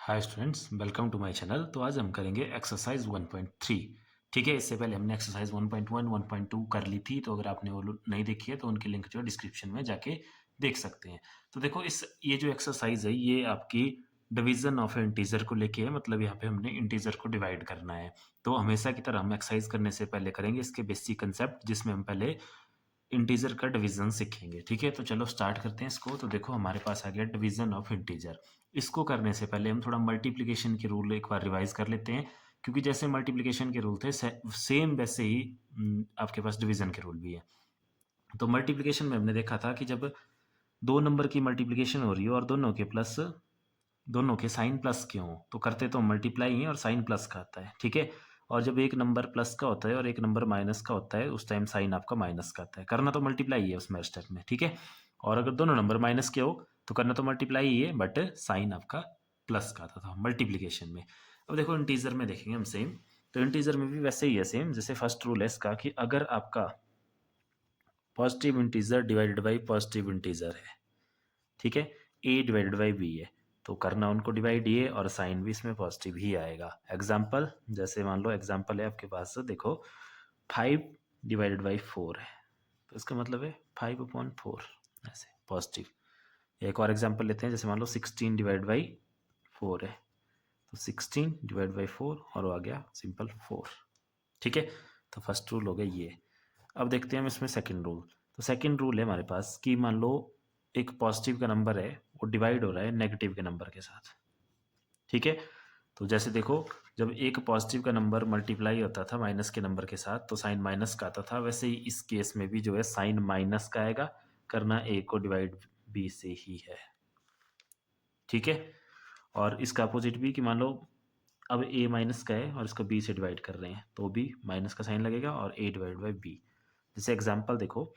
Hi students, welcome to my channel. तो आज हम करेंगे एक्सरसाइज 1.3। ठीक है, इससे पहले हमने एक्सरसाइज 1.1 1.2 कर ली थी, तो अगर आपने वो नहीं देखी है तो उनकी लिंक जो है डिस्क्रिप्शन में जाके देख सकते हैं। तो देखो, ये जो एक्सरसाइज है ये आपकी डिवीजन ऑफ इंटीजर को लेके है। मतलब यहाँ पे हमने इंटीजर को डिवाइड करना है। तो हमेशा की तरह हम एक्सरसाइज करने से पहले करेंगे इसके बेसिक कंसेप्ट, जिसमें हम पहले इंटीजर का डिवीजन सीखेंगे। ठीक है, तो चलो स्टार्ट करते हैं इसको। तो देखो, हमारे पास आ गया डिवीजन ऑफ इंटीजर। इसको करने से पहले हम थोड़ा मल्टीप्लिकेशन के रूल एक बार रिवाइज कर लेते हैं, क्योंकि जैसे मल्टीप्लिकेशन के रूल थे सेम वैसे ही आपके पास डिवीजन के रूल भी है। तो मल्टीप्लिकेशन में हमने देखा था कि जब दो नंबर की मल्टीप्लिकेशन हो रही हो और दोनों के साइन प्लस के हों, तो करते तो मल्टीप्लाई ही है और साइन प्लस का आता है। ठीक है, और जब एक नंबर प्लस का होता है और एक नंबर माइनस का होता है, उस टाइम साइन आपका माइनस का आता है। करना तो मल्टीप्लाई ही है उसमें स्टेप में। ठीक है, और अगर दोनों नंबर माइनस के हो तो करना तो मल्टीप्लाई ही है, बट साइन आपका प्लस का आता था मल्टीप्लीकेशन में। अब देखो, इंटीजर में देखेंगे हम सेम। तो इंटीजर में भी वैसे ही है सेम। जैसे फर्स्ट रूल है इसका कि अगर आपका positive integer divided by positive integer है, ठीक है, ए डिवाइडेड बाई बी है, तो करना उनको डिवाइड ये और साइन भी इसमें पॉजिटिव ही आएगा। एग्जाम्पल, जैसे मान लो एग्जाम्पल है आपके पास, देखो 5/4 है, तो इसका मतलब है 5/4 ऐसे पॉजिटिव। एक और एग्जाम्पल लेते हैं, जैसे मान लो 16/4 है, तो 16/4 और वो आ गया सिंपल 4। ठीक है, तो फर्स्ट रूल हो गया ये। अब देखते हैं हम इसमें सेकंड रूल। तो सेकंड रूल है हमारे पास कि मान लो एक पॉजिटिव का नंबर है, वो डिवाइड हो रहा है नेगेटिव के नंबर के साथ। ठीक है, तो जैसे देखो, जब एक पॉजिटिव का नंबर मल्टीप्लाई होता था माइनस के नंबर के साथ, तो साइन माइनस का आता था। वैसे ही इस केस में भी जो है साइन माइनस का आएगा। करना ए को डिवाइड बी से ही है। ठीक है, और इसका अपोजिट भी कि मान लो अब ए माइनस का है और इसको बी से डिवाइड कर रहे हैं, तो भी माइनस का साइन लगेगा और ए डिवाइड बाई बी। जैसे एग्जांपल देखो,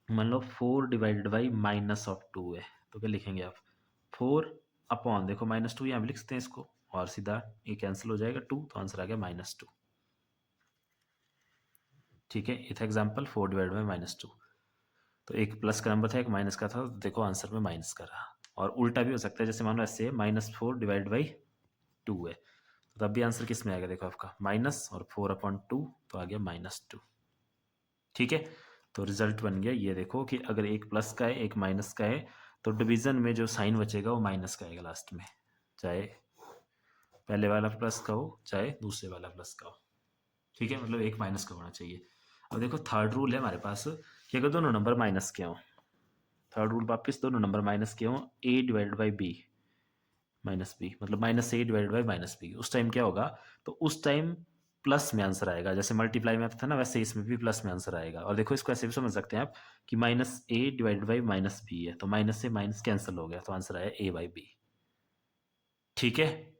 मान लो 4/-2 है, तो क्या लिखेंगे आप? 4 देखो -2 यहाँ पे लिख सकते हैं इसको, और सीधा ये कैंसिल हो जाएगा 2, तो आंसर आ गया -2। ठीक है, ये था एग्जाम्पल 4/-2। तो एक प्लस का नंबर था, एक माइनस का था, तो देखो आंसर में माइनस का रहा। और उल्टा भी हो सकता है, जैसे मान लो ऐसे -4/2 है, तो तब भी आंसर किस में आएगा? देखो आपका माइनस और 4/2, तो आ गया -2। ठीक है, तो रिजल्ट बन गया ये। देखो कि अगर एक प्लस का है एक माइनस का है, तो डिवीजन में जो साइन बचेगा वो माइनस का आएगा लास्ट में, चाहे पहले वाला प्लस का हो चाहे दूसरे वाला प्लस का हो। ठीक है, मतलब एक माइनस का होना चाहिए। अब देखो, थर्ड रूल है हमारे पास कि अगर दोनों नंबर माइनस के हों, थर्ड रूल वापस, दोनों नंबर माइनस के हों, A divided by B minus B, मतलब -a डिवाइडेड बाई -b, उस टाइम क्या होगा? तो उस टाइम प्लस में आंसर आएगा। जैसे मल्टीप्लाई में आता था ना, वैसे इसमें भी प्लस में आंसर आएगा। और देखो, इसको ऐसे भी समझ सकते हैं आप कि -a डिवाइडेड बाई -b है, तो माइनस से माइनस कैंसिल हो गया, तो आंसर आया a/b। ठीक है,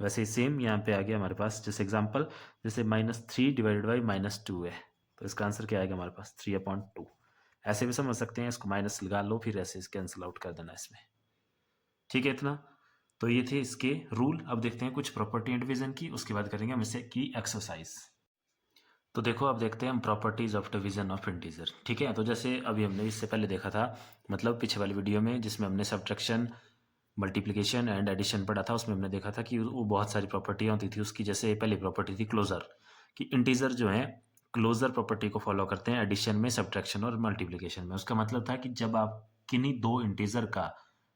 वैसे ही सेम यहाँ पे आ गया हमारे पास। जैसे एग्जाम्पल, जैसे -3 डिवाइडेड बाई -2 है, तो इसका आंसर क्या आएगा हमारे पास? 3/2। ऐसे भी समझ सकते हैं, इसको माइनस लगा लो, फिर ऐसे कैंसिल आउट कर देना इसमें। ठीक है, इतना। तो ये थे इसके रूल। अब देखते हैं कुछ प्रॉपर्टी डिवीजन की, उसके बाद करेंगे हम इसे की एक्सरसाइज। तो देखो, अब देखते हैं हम properties of division of integer. ठीक है, तो जैसे अभी हमने इससे पहले देखा था, मतलब पिछले वाली वीडियो में, जिसमें हमने सब्ट्रैक्शन, मल्टीप्लिकेशन एंड एडिशन पढ़ा था, उसमें हमने देखा था कि वो बहुत सारी प्रॉपर्टियाँ होती थी उसकी। जैसे पहली प्रॉपर्टी थी क्लोजर, कि इंटीजर जो है क्लोजर प्रॉपर्टी को फॉलो करते हैं एडिशन में, सब्ट्रैक्शन और मल्टीप्लिकेशन में। उसका मतलब था कि जब आप किन्हीं दो इंटीजर का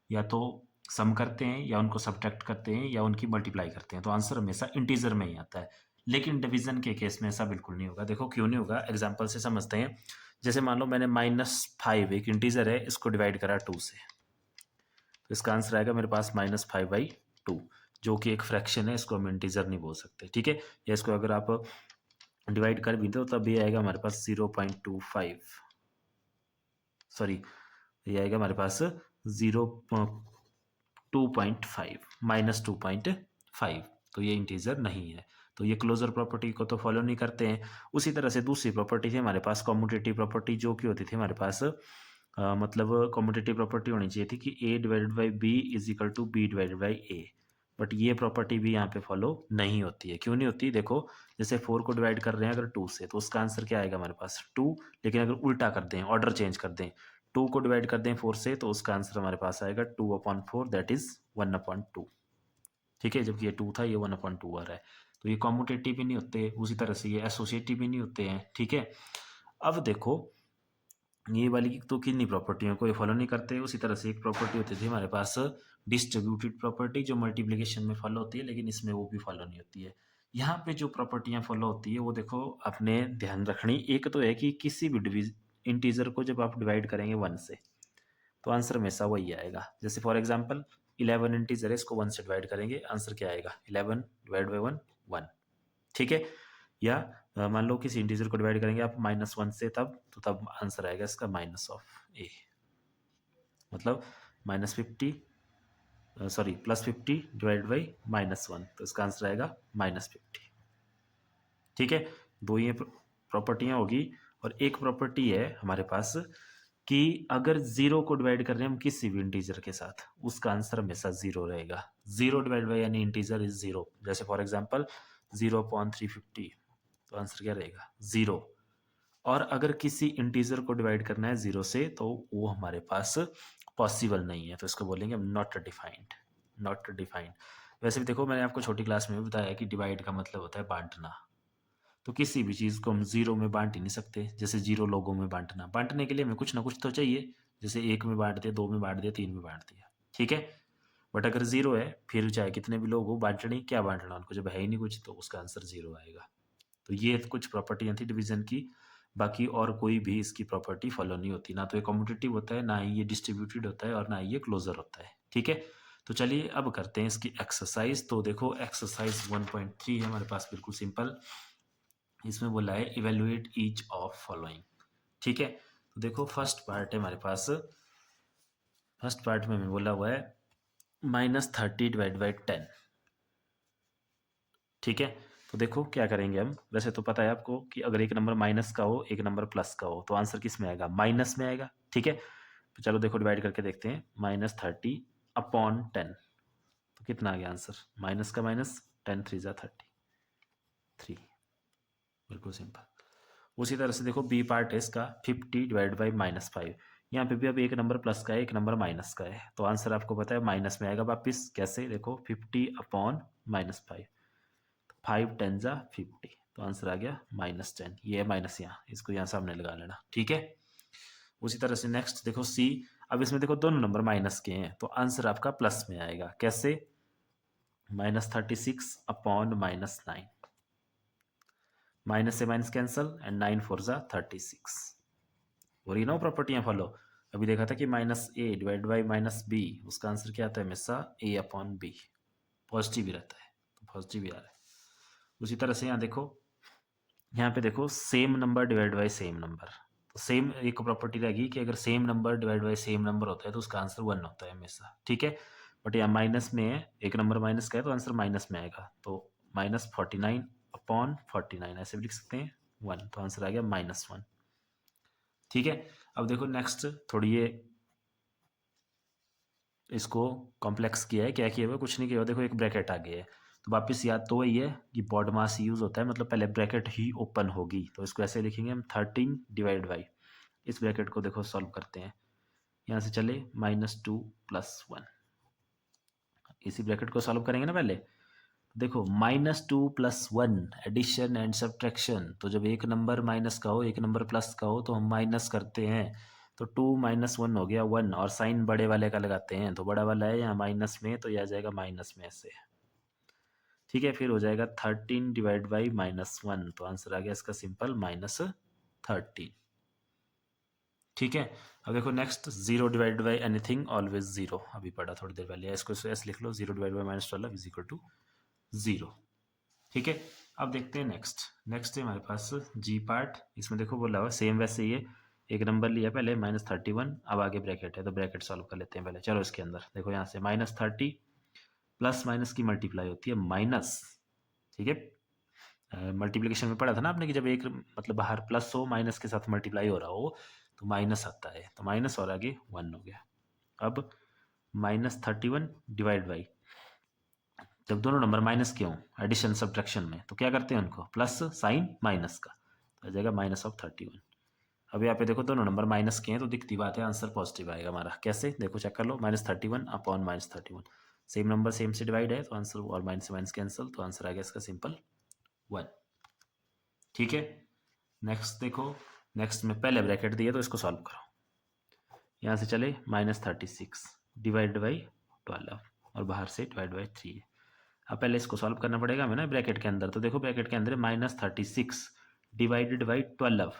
या तो सम करते हैं या उनको सब्ट्रैक्ट करते हैं या उनकी मल्टीप्लाई करते हैं, तो आंसर हमेशा इंटीजर में ही आता है। लेकिन डिवीजन के केस में ऐसा बिल्कुल नहीं होगा। देखो क्यों नहीं होगा, एग्जाम्पल से समझते हैं। जैसे मान लो मैंने -5, एक इंटीजर है, इसको डिवाइड करा 2 से, तो इसका आंसर आएगा मेरे पास -5/2, जो कि एक फ्रैक्शन है, इसको हम इंटीजर नहीं बोल सकते। ठीक है, या इसको अगर आप डिवाइड कर भी दो तब ये आएगा हमारे पास 0.25, सॉरी, ये आएगा हमारे पास 2.5 -2.5, तो ये इंटीजर नहीं है। तो ये क्लोजर प्रॉपर्टी को तो फॉलो नहीं करते हैं। उसी तरह से दूसरी प्रॉपर्टी थी हमारे पास कॉम्यूटेटिव प्रॉपर्टी, जो कि होती थी हमारे पास मतलब कॉम्यूटेटिव प्रॉपर्टी होनी चाहिए थी कि a divided by b is equal to b divided by a। But ये प्रॉपर्टी भी यहाँ पे फॉलो नहीं होती है। क्यों नहीं होती? देखो, जैसे 4 को डिवाइड कर रहे हैं अगर 2 से, तो उसका आंसर क्या आएगा हमारे पास? 2। लेकिन अगर उल्टा कर दें, ऑर्डर चेंज कर दें, 2 को डिवाइड कर दें 4 से, तो उसका आंसर हमारे पास आएगा 2/4, दैट इज 1/2। ठीक है, जबकि ये 2 था, ये 1/2 आ रहा है। तो ये कॉम्यूटेटिव भी नहीं होते, उसी तरह से ये एसोसिएटिव भी नहीं होते हैं। ठीक है, अब देखो ये वाली तो किन्हीं प्रॉपर्टियों को ये फॉलो नहीं करते। उसी तरह से एक प्रॉपर्टी होती थी हमारे पास डिस्ट्रीब्यूटेड प्रॉपर्टी, जो मल्टीप्लिकेशन में फॉलो होती है, लेकिन इसमें वो भी फॉलो नहीं होती है। यहाँ पे जो प्रॉपर्टियाँ फॉलो होती है वो देखो अपने ध्यान रखनी। एक तो है कि किसी भी इंटीजर को जब आप डिवाइड करेंगे 1 से, तो आंसर हमेशा वही आएगा। जैसे फॉर एग्जाम्पल 11 इंटीजर है, इसको 1 से डिवाइड करेंगे, आंसर क्या आएगा? 11 डिवाइड बाई 1 1। ठीक है, या मान लो किसी इंटीजर को डिवाइड करेंगे आप -1 से, तब आंसर आएगा इसका -a, मतलब -50 सॉरी +50 डिवाइड बाई -1, तो इसका आंसर आएगा -50। ठीक है, दो ये प्रॉपर्टियां होगी। और एक प्रॉपर्टी है हमारे पास कि अगर 0 को डिवाइड कर रहे हैं हम किसी भी इंटीजर के साथ, उसका आंसर हमेशा 0 रहेगा। 0 divide by any integer is 0। जैसे फॉर एग्जांपल 0/350, तो आंसर क्या रहेगा? 0। और अगर किसी इंटीजर को डिवाइड करना है 0 से, तो वो हमारे पास पॉसिबल नहीं है, तो इसको बोलेंगे हम नॉट डिफाइंड। Not defined. वैसे भी देखो, मैंने आपको छोटी क्लास में भी बताया कि डिवाइड का मतलब होता है बांटना। तो किसी भी चीज़ को हम 0 में बांट ही नहीं सकते। जैसे 0 लोगों में बांटना, बांटने के लिए हमें कुछ ना कुछ तो चाहिए। जैसे 1 में बांट दिया, 2 में बांट दिया, 3 में बांट दिया। ठीक है, बट अगर 0 है, फिर चाहे कितने भी लोग हो, बांटने क्या बांटना उनको, जब है ही नहीं कुछ, तो उसका आंसर 0 आएगा। तो ये कुछ प्रॉपर्टियाँ थी डिवीजन की। बाकी और कोई भी इसकी प्रॉपर्टी फॉलो नहीं होती। ना तो ये कम्यूटेटिव होता है, ना ही ये डिस्ट्रीब्यूटेड होता है, और ना ही ये क्लोजर होता है। ठीक है, तो चलिए अब करते हैं इसकी एक्सरसाइज। तो देखो एक्सरसाइज 1.3 है हमारे पास, बिल्कुल सिंपल। इसमें बोला है इवेल्युएट ईच ऑफ फॉलोइंग। ठीक है, तो देखो फर्स्ट पार्ट है हमारे पास। फर्स्ट पार्ट में हमें बोला हुआ है -30 डिवाइड बाई 10। ठीक है, तो देखो क्या करेंगे हम। वैसे तो पता है आपको कि अगर एक नंबर माइनस का हो, एक नंबर प्लस का हो, तो आंसर किस में आएगा? माइनस में आएगा। ठीक है, तो चलो देखो डिवाइड करके देखते हैं। -30/10, तो कितना आ गया आंसर? माइनस का माइनस, 10 3 × 30, 3। बिल्कुल सिंपल। उसी तरह से देखो बी पार्ट है इसका, 50 डिवाइड बाई -5। यहाँ पे भी अब एक नंबर प्लस का है, एक नंबर माइनस का है, तो आंसर आपको पता है माइनस में आएगा वापिस। कैसे? देखो 50/-5, 5 10 × 50, तो आंसर आ गया -10। ये है माइनस, यहाँ इसको यहाँ सामने लगा लेना। ठीक है, उसी तरह से नेक्स्ट देखो सी। अब इसमें देखो दोनों नंबर माइनस के हैं, तो आंसर आपका प्लस में आएगा। कैसे? -36/-9, माइनस से माइनस कैंसल, एंड 9 4 × 36। और ये नो प्रॉपर्टियां फॉलो। अभी देखा था कि -a डिवाइड बाई -b, उसका आंसर क्या आता है? हमेशा a/b, पॉजिटिव ही रहता है, तो पॉजिटिव ही आ रहा है। उसी तरह से यहाँ देखो, यहाँ पे देखो same number divide by same number, तो सेम एक प्रॉपर्टी रहेगी कि अगर same number divide by same number होता है तो उसका आंसर 1 होता है हमेशा। ठीक है, बट यहाँ माइनस में है, एक नंबर माइनस का है, तो आंसर माइनस में आएगा। तो -49/49, ऐसे भी लिख सकते हैं 1, तो आंसर आ गया -1। ठीक है, अब देखो नेक्स्ट, थोड़ी ये इसको कॉम्प्लेक्स किया है। क्या किया हुआ? कुछ नहीं किया हुआ। देखो एक ब्रैकेट आ गया है, तो वापस याद तो वही है कि बॉड मास यूज होता है, मतलब पहले ब्रैकेट ही ओपन होगी, तो इसको ऐसे लिखेंगे हम 13 डिवाइड बाई, इस ब्रैकेट को देखो सॉल्व करते हैं। यहाँ से चले -2 + 1, इसी ब्रैकेट को सॉल्व करेंगे ना पहले। देखो -2 + 1 एडिशन एंड सब्ट्रैक्शन, तो जब एक नंबर माइनस का हो, एक नंबर प्लस का हो, तो हम माइनस करते हैं। तो 2 - 1 हो गया 1, और साइन बड़े वाले का लगाते हैं, तो बड़ा वाला है यहाँ माइनस में, तो यह आ जाएगा माइनस में ऐसे। ठीक है, फिर हो जाएगा 13 डिवाइड बाई -1, तो आंसर आ गया इसका सिंपल -13। ठीक है, अब देखो next, 0 divide by anything always 0, अभी पढ़ा थोड़ी देर पहले, इसको ऐसे लिख लो, 0 divide by -12 is equal to 0। ठीक है, अब देखते हैं नेक्स्ट। नेक्स्ट है हमारे पास जी पार्ट। इसमें देखो बोला हुआ सेम वैसे ही है, एक नंबर लिया पहले -31, अब आगे ब्रैकेट है, तो ब्रैकेट सॉल्व कर लेते हैं पहले। चलो इसके अंदर देखो, यहाँ से -30 प्लस माइनस की मल्टीप्लाई होती है माइनस। ठीक है, मल्टीप्लिकेशन में पढ़ा था ना आपने कि जब एक मतलब बाहर प्लस हो, माइनस के साथ मल्टीप्लाई हो रहा हो, तो माइनस आता है, तो माइनस और आगे 1 हो गया। अब -31 डिवाइड बाई, जब दोनों नंबर माइनस के हों एडिशन सब्ट्रैक्शन में, तो क्या करते हैं उनको? प्लस साइन माइनस का, तो आ जाएगा -31। अब यहाँ पे देखो दोनों नंबर माइनस के हैं, तो दिखती बात है आंसर पॉजिटिव आएगा हमारा। कैसे? देखो चेक कर लो, -31/-31, सेम नंबर सेम से डिवाइड है तो आंसर, और माइनस से माइनस कैंसिल, तो आंसर आ गया इसका सिंपल 1। ठीक है, नेक्स्ट देखो, नेक्स्ट में पहले ब्रैकेट दिए तो इसको सॉल्व करो। यहाँ से चले -36 डिवाइड बाई 12 और बाहर से डिवाइड बाई 3 है। अब पहले इसको सॉल्व करना पड़ेगा हमें ना ब्रैकेट के अंदर, तो देखो ब्रैकेट के अंदर -36 डिवाइडेड बाई 12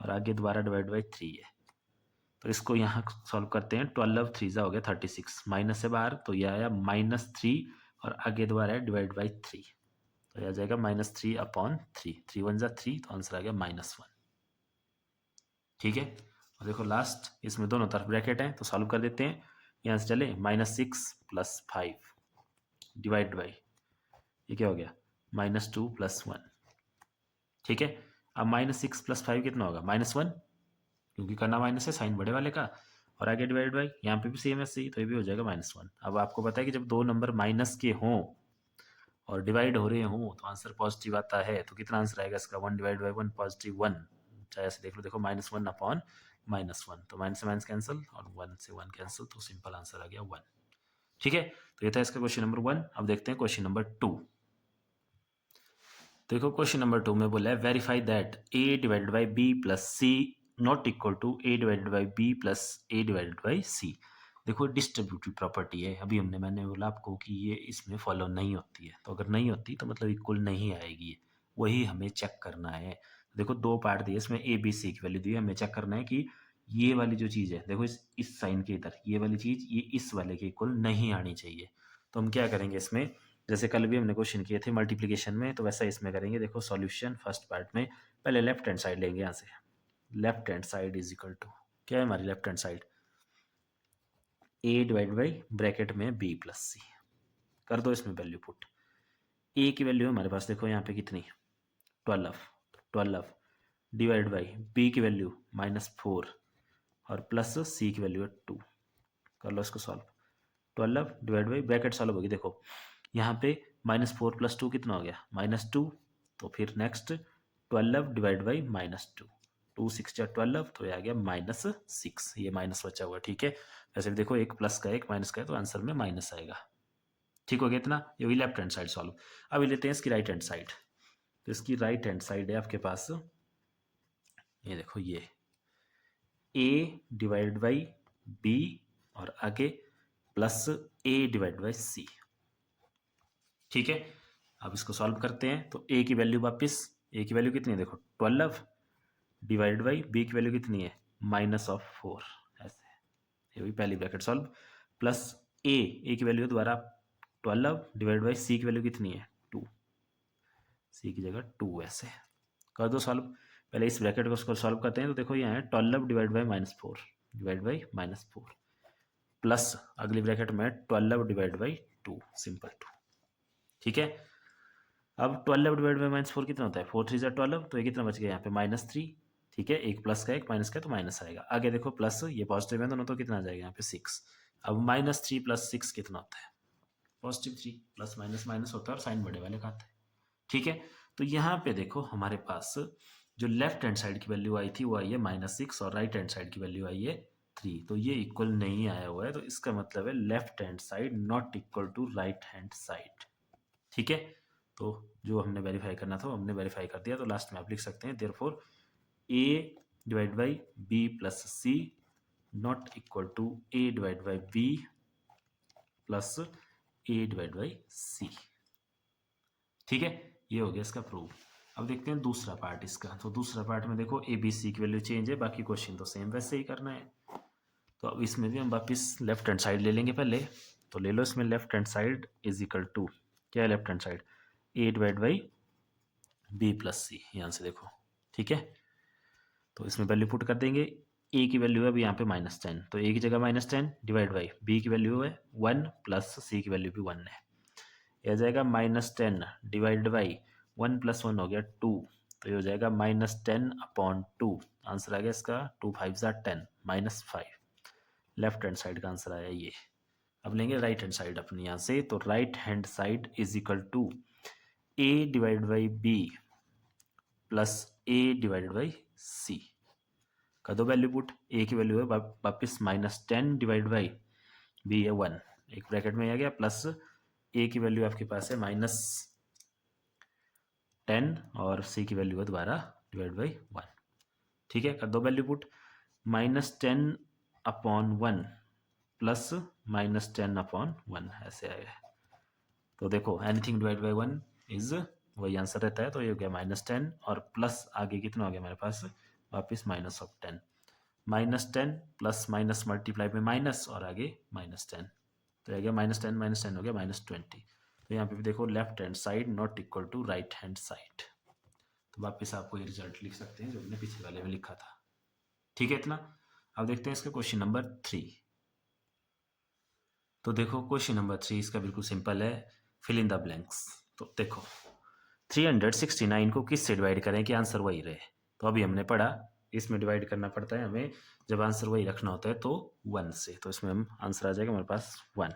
और आगे दोबारा डिवाइड बाई 3 है। तो इसको यहाँ सॉल्व करते हैं, 12 3 हो गया 36, माइनस से बाहर तो यह आया -3 और आगे दोबारा है डिवाइड बाई 3, तो यह आ जाएगा -3/3, 3 1 3, तो आंसर आ गया -1। ठीक है, और देखो लास्ट, इसमें दोनों तरफ ब्रैकेट है तो सॉल्व कर देते हैं। यहाँ से चले -6 + 5 डिवाइड बाई, ये क्या हो गया -2 + 1। ठीक है, अब -6 + 5 कितना होगा -1, क्योंकि करना माइनस है, साइन बड़े वाले का, और आगे डिवाइड बाई, यहाँ पे भी सेम है सी, तो ये भी हो जाएगा -1। अब आपको पता है कि जब दो नंबर माइनस के हों और डिवाइड हो रहे हों तो आंसर पॉजिटिव आता है, तो कितना आंसर आएगा इसका 1 / 1 पॉजिटिव 1, चाहे ऐसे देख लो, देखो -1/-1, तो माइनस से माइनस कैंसिल और 1 से 1 कैंसिल, तो सिंपल आंसर आ गया 1। ठीक है, तो ये था इसका क्वेश्चन नंबर 1। अब देखते हैं क्वेश्चन नंबर 2। देखो क्वेश्चन नंबर 2 में बोला है verify that a divided by b plus c not equal to a divided by b plus a divided by c। देखो डिस्ट्रीब्यूटिव प्रॉपर्टी है, अभी मैंने बोला आपको कि ये इसमें फॉलो नहीं होती है, तो अगर नहीं होती तो मतलब इक्वल नहीं आएगी ये, वही हमें चेक करना है। देखो दो पार्ट दिए इसमें, a b c की वैल्यू दी है, हमें चेक करना है कि ये वाली जो चीज़ है, देखो इस साइन के इधर ये वाली चीज़ ये इस वाले के इक्वल नहीं आनी चाहिए। तो हम क्या करेंगे इसमें, जैसे कल भी हमने क्वेश्चन किए थे मल्टीप्लिकेशन में, तो वैसा इसमें करेंगे। देखो सॉल्यूशन फर्स्ट पार्ट में पहले लेफ्ट हैंड साइड लेंगे, यहाँ से left hand side is equal to, क्या है हमारी left hand side, a divide by bracket में b प्लस सी, कर दो इसमें वैल्यू पुट। a की वैल्यू है हमारे पास, देखो यहाँ पे कितनी 12 डिवाइड बाई b की वैल्यू -4 और प्लस c की वैल्यू है 2, कर लो इसको solve. 12 divide by bracket solve होगी, देखो यहाँ पे -4 + 2 कितना हो गया -2, तो फिर नेक्स्ट 12 डिवाइड बाई -2, 2 6 जा 12, तो ये आ गया -6, ये माइनस बचा हुआ। ठीक है, वैसे भी देखो एक प्लस का एक माइनस का है तो आंसर में माइनस आएगा। ठीक हो गया इतना, ये हुई लेफ्ट हैंड साइड सॉल्व। अभी लेते हैं इसकी राइट हैंड साइड, तो इसकी राइट हैंड साइड है आपके पास, ये देखो ये a डिवाइड बाई b और आगे plus a divide by c। ठीक है, अब इसको सॉल्व करते हैं, तो a की वैल्यू वापस, a की वैल्यू कितनी है देखो 12 डिवाइड बाई b की वैल्यू कितनी है -4, ऐसे ये हुई पहली ब्रैकेट सॉल्व, प्लस a की वैल्यू दोबारा 12 डिवाइड बाई c की वैल्यू कितनी है 2, c की जगह 2, ऐसे कर दो सॉल्व। पहले इस ब्रैकेट को उसको सॉल्व करते हैं, तो देखो यहाँ है 12 divide by -4 divide by -4 plus अगली ब्रैकेट में 12 डिवाइड बाई 2 सिंपल 2। ठीक है, अब 12 डिवाइड बाई -4 कितना होता है, 4 3 12, तो ये कितना बच गया यहाँ पे -3। ठीक है, एक प्लस का एक माइनस का, तो माइनस आएगा। आगे देखो प्लस, ये पॉजिटिव है दोनों, तो कितना आ जाएगा यहाँ पे 6। अब -3 + 6 कितना होता है, +3, प्लस माइनस माइनस होता है और साइन बड़े वाले का आता है। ठीक है, तो यहाँ पे देखो हमारे पास जो लेफ्ट हैंड साइड की वैल्यू आई थी वो आई है -6 और राइट हैंड साइड की वैल्यू आई है 3, तो ये इक्वल नहीं आया हुआ है, तो इसका मतलब है left hand side not equal to right hand side. ठीक है, तो जो हमने वेरीफाई करना था वो हमने वेरीफाई कर दिया, तो लास्ट में आप लिख सकते हैं therefore a divide by b plus c not equal to a divide by b plus a divide by c। ठीक है, ये हो गया इसका प्रूफ। अब देखते हैं दूसरा पार्ट इसका, तो दूसरा पार्ट में देखो a b c की वैल्यू चेंज है, बाकी क्वेश्चन तो सेम वैसे ही करना है। तो अब इसमें भी हम वापस लेफ्ट हैंड साइड ले लेंगे पहले, तो ले लो इसमें left hand side is equal to, क्या है left hand side, a divide by b plus c, यहाँ से देखो। ठीक है, तो इसमें वैल्यू पुट कर देंगे, a की वैल्यू है अभी यहाँ पे -10, तो a की जगह -10 डिवाइड बाई b की वैल्यू है 1 प्लस c की वैल्यू भी 1 है, यह जाएगा -10 डिवाइड बाई 1 + 1 हो गया 2, तो ये हो जाएगा -10/2। आंसर आ गया इसका 2 5 10 -5, लेफ्ट हैंड साइड का आंसर आया ये। अब लेंगे राइट हैंड साइड अपनी यहाँ से, तो right hand side is equal to a divide by b plus a divided by c, का दो वैल्यू पुट, a की वैल्यू है वापस -10 डिवाइड बाई b है 1, एक ब्रैकेट में आ गया प्लस ए की वैल्यू आपके पास है -10 और सी की वैल्यू है दोबारा /1। ठीक है, कर दो वैल्यू पुट। -10 अपॉन 1 प्लस -10/1 ऐसे आएगा। तो देखो एनीथिंग डिवाइड बाई 1 इज वही आंसर रहता है। तो ये हो गया -10 और प्लस आगे कितना हो गया मेरे पास वापस -10 -10 प्लस माइनस मल्टीप्लाई में माइनस और आगे -10 तो आ गया -10 हो गया -20। तो यहाँ पे भी देखो left hand side not equal to right hand side. तो वापस आपको ये रिजल्ट लिख सकते हैं जो हमने पिछले वाले में लिखा था। ठीक है इतना। अब देखते हैं इसका क्वेश्चन नंबर 3। तो देखो क्वेश्चन नंबर 3 इसका बिल्कुल सिंपल है, फिल इन द ब्लैंक्स। तो देखो 369 को किस से डिवाइड करें कि आंसर वही रहे। तो अभी हमने पढ़ा इसमें डिवाइड करना पड़ता है हमें, जब आंसर वही रखना होता है तो 1 से। तो इसमें हम आंसर आ जाएगा हमारे पास 1।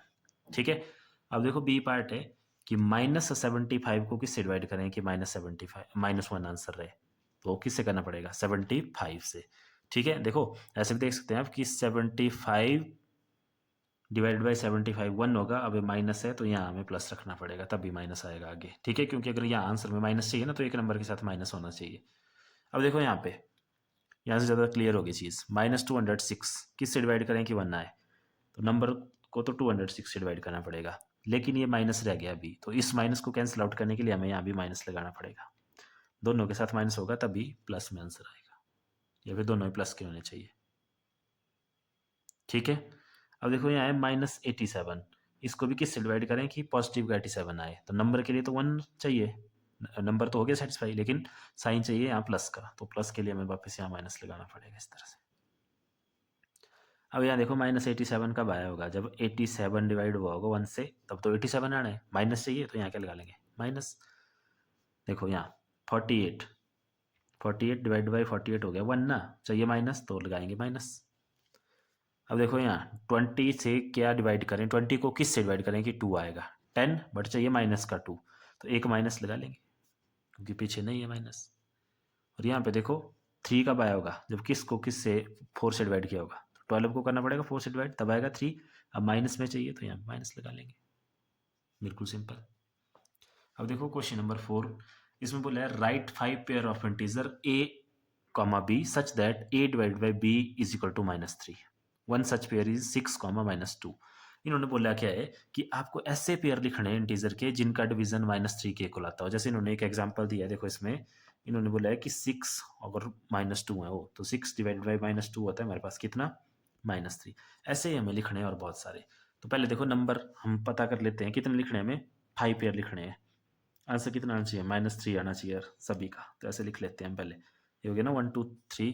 ठीक है, अब देखो बी पार्ट है कि -75 को किससे डिवाइड करें कि -1 आंसर रहे। तो किससे करना पड़ेगा 75 से। ठीक है, देखो ऐसे भी देख सकते हैं आप कि 75 डिवाइड बाई 75 1 होगा। अब माइनस है तो यहाँ हमें प्लस रखना पड़ेगा तभी माइनस आएगा आगे। ठीक है, क्योंकि अगर यहाँ आंसर में माइनस चाहिए ना तो एक नंबर के साथ माइनस होना चाहिए। अब देखो यहाँ पे, यहाँ से ज़्यादा क्लियर होगी चीज़। -206 किससे डिवाइड करें कि 1 आए। तो नंबर को तो 206 से डिवाइड करना पड़ेगा, लेकिन ये माइनस रह गया अभी। तो इस माइनस को कैंसिल आउट करने के लिए हमें यहाँ भी माइनस लगाना पड़ेगा। दोनों के साथ माइनस होगा तभी प्लस में आंसर आएगा, या फिर दोनों ही प्लस के होने चाहिए। ठीक है, अब देखो यहाँ है -87, इसको भी किससे डिवाइड करें कि पॉजिटिव का 87 आए। तो नंबर के लिए तो 1 चाहिए, नंबर तो हो गया सेटिस्फाई, लेकिन साइन चाहिए यहाँ प्लस का। तो प्लस के लिए हमें वापस यहाँ माइनस लगाना पड़ेगा इस तरह से। अब यहाँ देखो -87 कब आया होगा, जब 87 डिवाइड हुआ होगा 1 से, तब तो 87 आना है। माइनस चाहिए तो यहाँ क्या लगा लेंगे माइनस। देखो यहाँ 48 डिवाइड बाई 48 हो गया 1 ना, चाहिए माइनस तो लगाएंगे माइनस। अब देखो यहाँ 20 से क्या डिवाइड करें, 20 को किस से डिवाइड करें कि 2 आएगा 10, बट चाहिए माइनस का 2, तो एक माइनस लगा लेंगे क्योंकि पीछे नहीं है माइनस। और यहाँ पे देखो 3 कब आया होगा, जब किस को किस से 4 से डिवाइड किया होगा। तो 12 को करना पड़ेगा 4 से डिवाइड, तब आएगा 3। अब माइनस में चाहिए तो यहाँ माइनस लगा लेंगे, बिल्कुल सिंपल। अब देखो क्वेश्चन नंबर 4, इसमें बोला है right 5 pair of integer a, b such that a divide by b is equal to -3। One such pair is 6, -2। इन्होंने बोला क्या है कि आपको ऐसे पेयर लिखने हैं इंटीजर के जिनका डिवीजन -3 के इक्वल आता हो। जैसे इन्होंने एक एग्जांपल दिया है, देखो इसमें इन्होंने बोला है कि 6 अगर -2 है वो, तो 6 डिवाइड बाई -2 होता है हमारे पास कितना -3। ऐसे ही हमें लिखने हैं और बहुत सारे। तो पहले देखो नंबर हम पता कर लेते हैं कितने लिखने हैं हमें, 5 पेयर लिखने हैं। आंसर कितना आना चाहिए -3 आना चाहिए सभी का। तो ऐसे लिख लेते हैं हम पहले, ये हो गया ना 1 2 3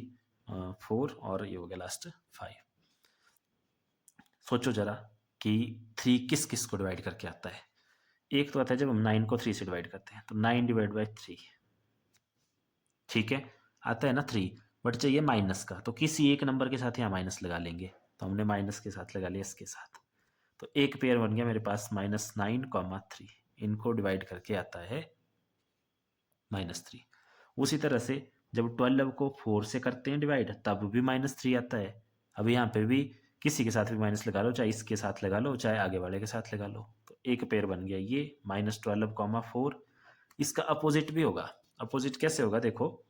4 और ये हो गया लास्ट 5। सोचो जरा कि 3 किस किस को डिवाइड करके आता है। एक तो आता है जब हम 9 को 3 से डिवाइड करते हैं, तो 9 डिवाइड बाई 3। ठीक है, आता है ना 3, बट चाहिए माइनस का। तो किसी एक नंबर के साथ यहाँ माइनस लगा लेंगे, तो हमने माइनस के साथ लगा लिया इसके साथ। तो एक पेयर बन गया मेरे पास -9, 3। इनको डिवाइड करके आता है -3। उसी तरह से जब 12 को 4 से करते हैं डिवाइड, तब भी -3 आता है। अब यहाँ पे भी किसी के साथ भी माइनस लगा लो, चाहे इसके साथ लगा लो चाहे आगे वाले के साथ लगा लो। तो एक पेयर बन गया ये -12, 4। इसका अपोजिट भी होगा। अपोजिट कैसे होगा, देखो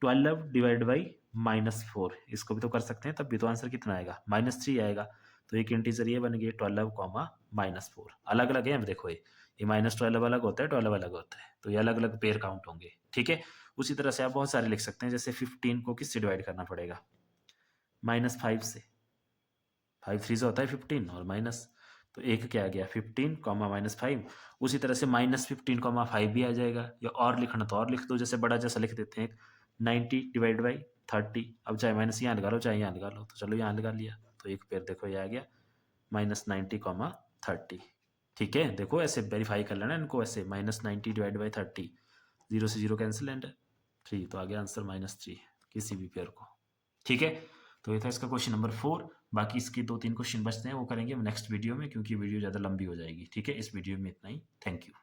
12 डिवाइड बाई -4, इसको भी तो कर सकते हैं, तब भी तो आंसर कितना आएगा -3 आएगा। तो एक इंटीजर ये बन गया 12, -4। अलग अलग है, देखो ये -12 अलग होता है, 12 अलग होता है, तो ये अलग अलग पेयर काउंट होंगे। ठीक है, उसी तरह से आप बहुत सारे लिख सकते हैं। जैसे 15 को किससे डिवाइड करना पड़ेगा -5 से। 5 3 से होता है 15 और माइनस, तो एक क्या आ गया 15, -5। उसी तरह से -15, 5 भी आ जाएगा। या और लिखना तो और लिख दो, जैसे बड़ा जैसा लिख देते हैं 90 डिवाइड बाई 30। अब चाहे माइनस यहाँ लगा लो चाहे यहाँ लगा लो, तो चलो यहाँ लगा लिया। तो एक पेयर देखो ये आ गया -90, 30। ठीक है, देखो ऐसे वेरीफाई कर लेना इनको, ऐसे -90 डिवाइड बाई 30, 0 से 0 कैंसिल एंड 3, तो आ गया आंसर -3 किसी भी पेयर को। ठीक है, तो ये था इसका क्वेश्चन नंबर 4। बाकी इसके 2-3 क्वेश्चन बचते हैं, वो करेंगे हम नेक्स्ट वीडियो में, क्योंकि वीडियो ज़्यादा लंबी हो जाएगी। ठीक है, इस वीडियो में इतना ही। Thank you.